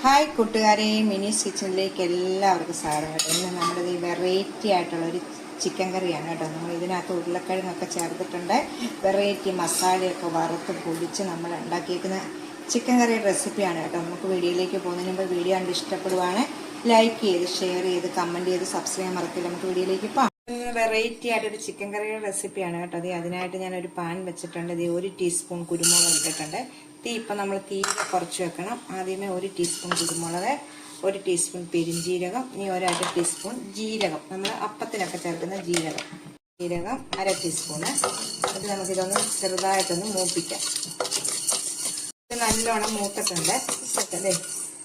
Hi കൂട്ടുകാരെ, മിനീസ് കിച്ചണിലേക്ക് എല്ലാവർക്കും സ്വാഗതം. ഇന്ന് നമ്മുടെ വെറൈറ്റി ആയിട്ടുള്ള ഒരു ചിക്കൻ കറിയാണ് കേട്ടോ. നമ്മൾ ഇതിനകത്ത് ഉരുളക്കിഴങ്ങൊക്കെ ചേർത്തിട്ടുണ്ട്. വെറൈറ്റി മസാലയൊക്കെ വറുത്ത് പൊടിച്ച് നമ്മൾ ഉണ്ടാക്കിയിരിക്കുന്ന ചിക്കൻ കറിയുടെ റെസിപ്പിയാണ് കേട്ടോ. നമുക്ക് വീഡിയോയിലേക്ക് പോകുന്നതിന് മുമ്പ് വീഡിയോ കണ്ട് ഇഷ്ടപ്പെടുവാണ് ലൈക്ക് ചെയ്ത് ഷെയർ ചെയ്ത് കമൻറ്റ് ചെയ്ത് സബ്സ്ക്രൈബ് മറക്കില്ല. നമുക്ക് വീഡിയോയിലേക്ക് പോകാം. വെറൈറ്റി ആയിട്ടൊരു ചിക്കൻ കറിയുടെ റെസിപ്പിയാണ് കേട്ടോ. അതിനായിട്ട് ഞാനൊരു പാൻ വെച്ചിട്ടുണ്ട്. 1 ടീസ്പൂൺ കുരുമുളക് ഇട്ടിട്ടുണ്ട്. ഇപ്പം നമ്മൾ തീരെ കുറച്ച് വെക്കണം. ആദ്യമേ 1 ടീസ്പൂൺ കുരുമുളക്, 1 ടീസ്പൂൺ പെരിഞ്ജീരകം, ഇനി 1/2 ടീസ്പൂൺ ജീരകം, നമ്മൾ അപ്പത്തിനൊക്കെ ചേർക്കുന്ന ജീരകം 1/2 ടീസ്പൂണ്. ഇത് നമുക്കിതൊന്ന് ചെറുതായിട്ടൊന്ന് മൂപ്പിക്കാം. ഇത് നല്ലോണം മൂത്തിട്ടുണ്ട്. അല്ലേ,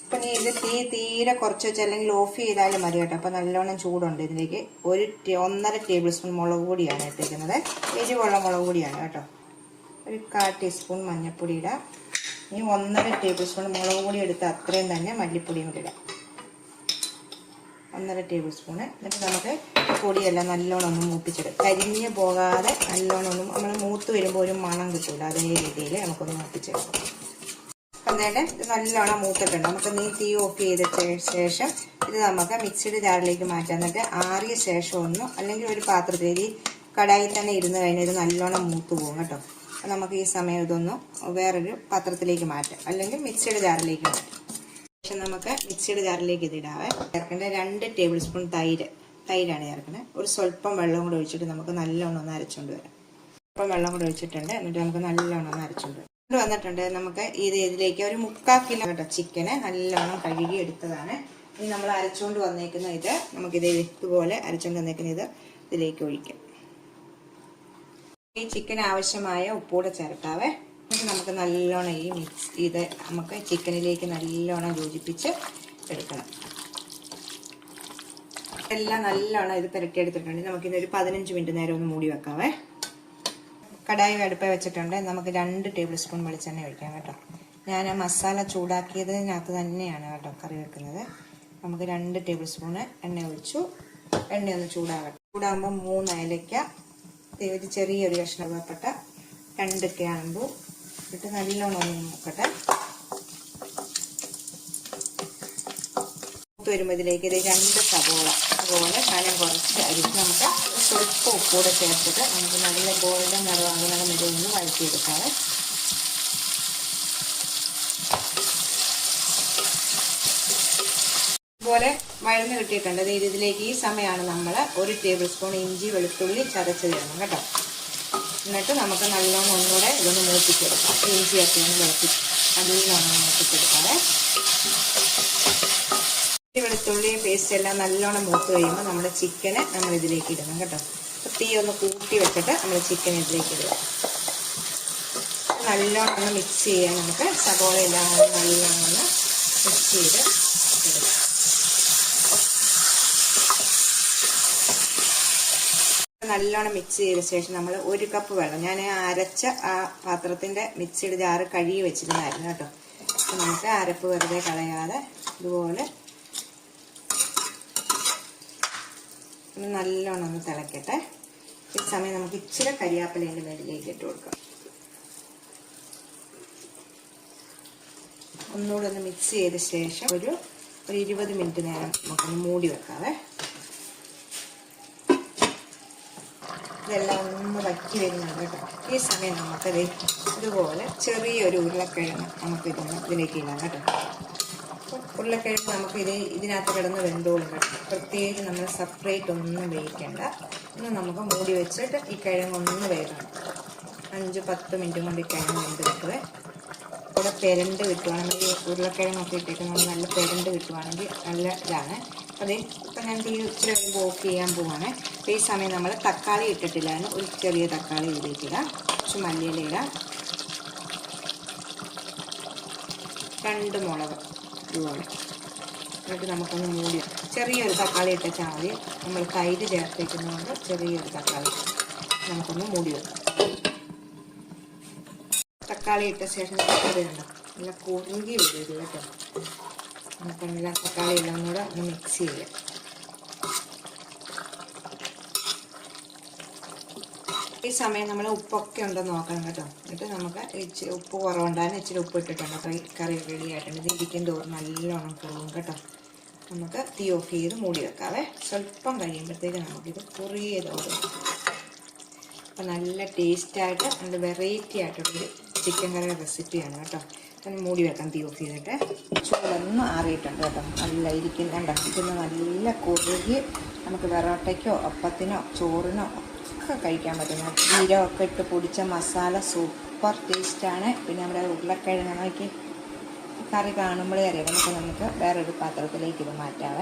അപ്പം ഇത് തീരെ കുറച്ച് വെച്ച് അല്ലെങ്കിൽ ഓഫ് ചെയ്താലും മതി കേട്ടോ. അപ്പം നല്ലോണം ചൂടുണ്ട്. ഇതിലേക്ക് 1.5 ടേബിൾ സ്പൂൺ മുളക് പൊടിയാണ് ഇട്ടിരിക്കുന്നത്. എരിവുള്ള മുളക് പൊടിയാണ് കേട്ടോ. 1/4 ടീസ്പൂൺ മഞ്ഞൾപ്പൊടി ഇടാം. ഇനി 1.5 ടേബിൾ സ്പൂൺ മുളക് പൊടി എടുത്ത് അത്രയും തന്നെ മല്ലിപ്പൊടിയും കൂടി ഇടാം. 1.5 ടേബിൾ സ്പൂണ്. എന്നിട്ട് നമുക്ക് പൊടിയെല്ലാം നല്ലോണം ഒന്ന് മൂപ്പിച്ചെടുക്കാം. കരിഞ്ഞ് പോകാതെ നല്ലോണം ഒന്നും നമ്മൾ മൂത്ത് വരുമ്പോൾ ഒരു മണം കിട്ടില്ല. അതേ രീതിയിൽ നമുക്കൊന്ന് മൂപ്പിച്ചെടുക്കാം. അന്നേരം ഇത് നല്ലോണം മൂത്തിട്ടുണ്ട്. നമുക്ക് തീ ഓഫ് ചെയ്ത ശേഷം ഇത് നമുക്ക് മിക്സിയുടെ ജാറിലേക്ക് മാറ്റാം. എന്നിട്ട് ആറിയ ശേഷം ഒന്നും അല്ലെങ്കിൽ ഒരു പാത്രത്തിൽ കടായിൽ തന്നെ ഇരുന്ന് കഴിഞ്ഞാൽ ഇത് നല്ലോണം മൂത്ത് പോകും കേട്ടോ. നമുക്ക് ഈ സമയം ഇതൊന്നും വേറൊരു പാത്രത്തിലേക്ക് മാറ്റാം, അല്ലെങ്കിൽ മിക്സിയുടെ ജാറിലേക്ക് മാറ്റാം. ശേഷം നമുക്ക് മിക്സിയുടെ ജാറിലേക്ക് ഇതിടാവേ. ചേർക്കേണ്ട 2 ടേബിൾ സ്പൂൺ തൈരാണ് ചേർക്കുന്നത്. ഒരു സ്വല്പം വെള്ളം കൂടെ ഒഴിച്ചിട്ട് നമുക്ക് നല്ലോണം ഒന്ന് അരച്ചുകൊണ്ട് വരാം. സ്വല്പം വെള്ളം കൂടെ ഒഴിച്ചിട്ടുണ്ട്. എന്നിട്ട് നമുക്ക് നല്ലോണം ഒന്ന് അരച്ചുകൊണ്ട് വന്നിട്ടുണ്ട്. നമുക്ക് ഇതിലേക്ക് ഒരു 3/4 കിലോ കേട്ടോ ചിക്കന് നല്ലോണം കഴുകി എടുത്തതാണ്. ഇനി നമ്മൾ അരച്ചുകൊണ്ട് വന്നേക്കുന്ന ഇത് നമുക്കിത് ഇതുപോലെ അരച്ചുകൊണ്ട് വന്നേക്കുന്ന ഇത് ഇതിലേക്ക് ഒഴിക്കാം. ഈ ചിക്കന് ആവശ്യമായ ഉപ്പൂടെ ചേർക്കാവേ. എന്നിട്ട് നമുക്ക് നല്ലോണം ഇത് നമുക്ക് ചിക്കനിലേക്ക് നല്ലോണം യോജിപ്പിച്ച് എടുക്കണം. എല്ലാം നല്ലോണം ഇത് പുരട്ടിയെടുത്തിട്ടുണ്ട്. നമുക്കിതൊരു 15 മിനിറ്റ് നേരം ഒന്ന് മൂടി വെക്കാവേ. കടായി അടുപ്പ വെച്ചിട്ടുണ്ട്. നമുക്ക് 2 ടേബിൾ സ്പൂൺ വെളിച്ചെണ്ണ ഒഴിക്കാം കേട്ടോ. ഞാൻ മസാല ചൂടാക്കിയതിനകത്ത് തന്നെയാണ് കേട്ടോ കറി വെക്കുന്നത്. നമുക്ക് 2 ടേബിൾ സ്പൂണ് എണ്ണ ഒഴിച്ചു. എണ്ണയൊന്ന് ചൂടാകട്ടെ. ചൂടാകുമ്പോൾ 3 ഏലക്ക, ഒരു ചെറിയൊരു കഷ്ണം വേപ്പട്ട, 2 ഗ്രാമ്പു ഇട്ട് നല്ലോണം ഒന്ന് നോക്കട്ടെ. വരുമ്പോൾ ഇതിലേക്ക് 2 സവോള കനം കുറച്ച് അരിച്ച് നമുക്ക് സ്വല്പം ഉപ്പൂടെ ചേർത്തിട്ട് നമുക്ക് നല്ല ഗോൾഡൻ നിറവാകുന്ന ഇതൊന്ന് വഴറ്റിയെടുക്കാതെ. ഇതുപോലെ വഴന്ന് കിട്ടിയിട്ടുണ്ട്. ഇതിലേക്ക് ഈ സമയമാണ് നമ്മൾ 1 ടേബിൾ സ്പൂൺ ഇഞ്ചി വെളുത്തുള്ളി ചതച്ച് തരണം കേട്ടോ. എന്നിട്ട് നമുക്ക് നല്ലോണം ഒന്നുകൂടെ ഇതൊന്ന് മൂപ്പിച്ചെടുക്കാം. ഇഞ്ചിയൊക്കെ ഒന്ന് നല്ലോണം മൂപ്പിച്ചെടുക്കാതെ. വെളുത്തുള്ളി പേസ്റ്റ് എല്ലാം നല്ലോണം മൂത്ത് കഴിയുമ്പോൾ നമ്മുടെ ചിക്കന് നമ്മൾ ഇതിലേക്ക് ഇടണം കേട്ടോ. തീ ഒന്ന് കൂട്ടി വെച്ചിട്ട് നമ്മൾ ചിക്കൻ ഇതിലേക്ക് ഇടുക. നല്ലോണം ഒന്ന് മിക്സ് ചെയ്യാൻ നമുക്ക് സവോള എല്ലാം നല്ലോണം ഒന്ന് മിക്സ് ചെയ്ത് ഇടുക. നല്ലോണം മിക്സ് ചെയ്ത ശേഷം നമ്മൾ 1 കപ്പ് വെള്ളം, ഞാൻ അരച്ച ആ പാത്രത്തിൻ്റെ മിക്സിയുടെ ജാറ് കഴുകി വെച്ചിരുന്നായിരുന്നു കേട്ടോ. അപ്പം നമുക്ക് അരപ്പ് വെറുതെ കളയാതെ ഇതുപോലെ നല്ലോണം ഒന്ന് തിളക്കട്ടെ. ഈ സമയം നമുക്ക് ഇച്ചിരി കരിയാപ്പിലേൻ്റെ മേളിലേക്ക് ഇട്ട് കൊടുക്കാം. ഒന്നുകൂടെ ഒന്ന് മിക്സ് ചെയ്ത ശേഷം ഒരു 20 മിനിറ്റ് നേരം നമുക്കൊന്ന് മൂടി വെക്കാവേ. ഇതെല്ലാം ഒന്ന് വറ്റി വരുന്നുണ്ട് കേട്ടോ. ഈ സമയം നമുക്കത് ഇതുപോലെ ചെറിയൊരു ഉരുളക്കിഴങ്ങ് നമുക്ക് ഇതിലേക്ക് ഇടാം കേട്ടോ. ഉരുളക്കിഴങ്ങ് നമുക്ക് ഇതിനകത്ത് കിടന്ന് വെന്തോളും കേട്ടോ. പ്രത്യേകിച്ച് നമ്മൾ സെപ്പറേറ്റ് ഒന്നും വേവിക്കേണ്ട. ഇന്ന് നമുക്ക് മൂടി വെച്ചിട്ട് ഈ കിഴങ്ങൊന്ന് വേകണം. 5-10 മിനിറ്റ് കൊണ്ട് ഈ കിഴങ്ങ് വെന്ത് കിട്ടുവേ. ഇവിടെ പെരണ്ട് കിട്ടുവാണെങ്കിൽ ഉരുളക്കിഴങ്ങൊക്കെ ഇട്ടേക്ക് നമ്മൾ നല്ല പെരണ്ട് കിട്ടുവാണെങ്കിൽ നല്ല ഇതാണ്. അത് ഇപ്പം ഞാൻ ഇച്ചിരി വരുമ്പോൾ ഓഫ് ചെയ്യാൻ പോവാണ്. അപ്പോൾ ഈ സമയം നമ്മൾ തക്കാളി ഇട്ടിട്ടില്ലായിരുന്നു. ഒരു ചെറിയ തക്കാളി ഇതിലേക്കിടാം. കുറച്ച് മല്ലിയില ഇടാം. 2 മുളക് ഇതുപോലെ. എന്നിട്ട് നമുക്കൊന്ന് മൂടി, ചെറിയൊരു തക്കാളി ഇട്ടാൽ മതി. നമ്മൾ തൈര് ചേർത്തേക്കുന്നതുകൊണ്ട് ചെറിയൊരു തക്കാളി നമുക്കൊന്ന് മൂടി വെക്കാം. തക്കാളി ഇട്ട ശേഷം നമുക്കതുണ്ട് നല്ല കുറുകി വരും കേട്ടോ. നമുക്ക് നല്ല തക്കാളി എല്ലാം കൂടെ ഒന്ന് മിക്സ് ചെയ്യാം. ഈ സമയം നമ്മൾ ഉപ്പൊക്കെ ഉണ്ടോ നോക്കണം കേട്ടോ. എന്നിട്ട് നമുക്ക് ഇച്ചിരി ഉപ്പ് കുറവുണ്ടാകും, ഇച്ചിരി ഉപ്പ് ഇട്ടിട്ടുണ്ട്. അപ്പോൾ ഈ കറി റെഡി ആയിട്ടുണ്ട്. ഇത് ഇരിക്കും തോറും നല്ലോണം കൂടും കേട്ടോ. നമുക്ക് തീ ഓഫ് ചെയ്ത് മൂടി വെക്കാവേ. സ്വല്പം കഴിയുമ്പോഴത്തേക്ക് നമുക്കിത് കുറിയ തോറും. അപ്പം നല്ല ടേസ്റ്റായിട്ട് നല്ല വെറൈറ്റി ആയിട്ടുള്ളൊരു ചിക്കൻ കറി റെസിപ്പിയാണ് കേട്ടോ. ഒന്ന് മൂടി വെക്കാം തീ ഓഫ് ചെയ്തിട്ട്. ചൂടൊന്നും ആറിയിട്ടുണ്ട് കേട്ടോ. നല്ല ഇരിക്കുന്നുണ്ടോ, ഇതൊന്ന് നല്ല കുറുകി നമുക്ക് വെറോട്ടയ്ക്കോ അപ്പത്തിനോ ചോറിനോ ഒക്കെ കഴിക്കാൻ പറ്റുന്ന ജീരകമൊക്കെ ഇട്ട് പൊടിച്ച മസാല സൂപ്പർ ടേസ്റ്റാണ്. പിന്നെ നമ്മുടെ ഉരുളക്കിഴങ്ങ് നോക്കി കറി കാണുമ്പോഴേ അറിയാം. നമുക്ക് വേറൊരു പാത്രത്തിലേക്ക് ഇത് മാറ്റാവേ.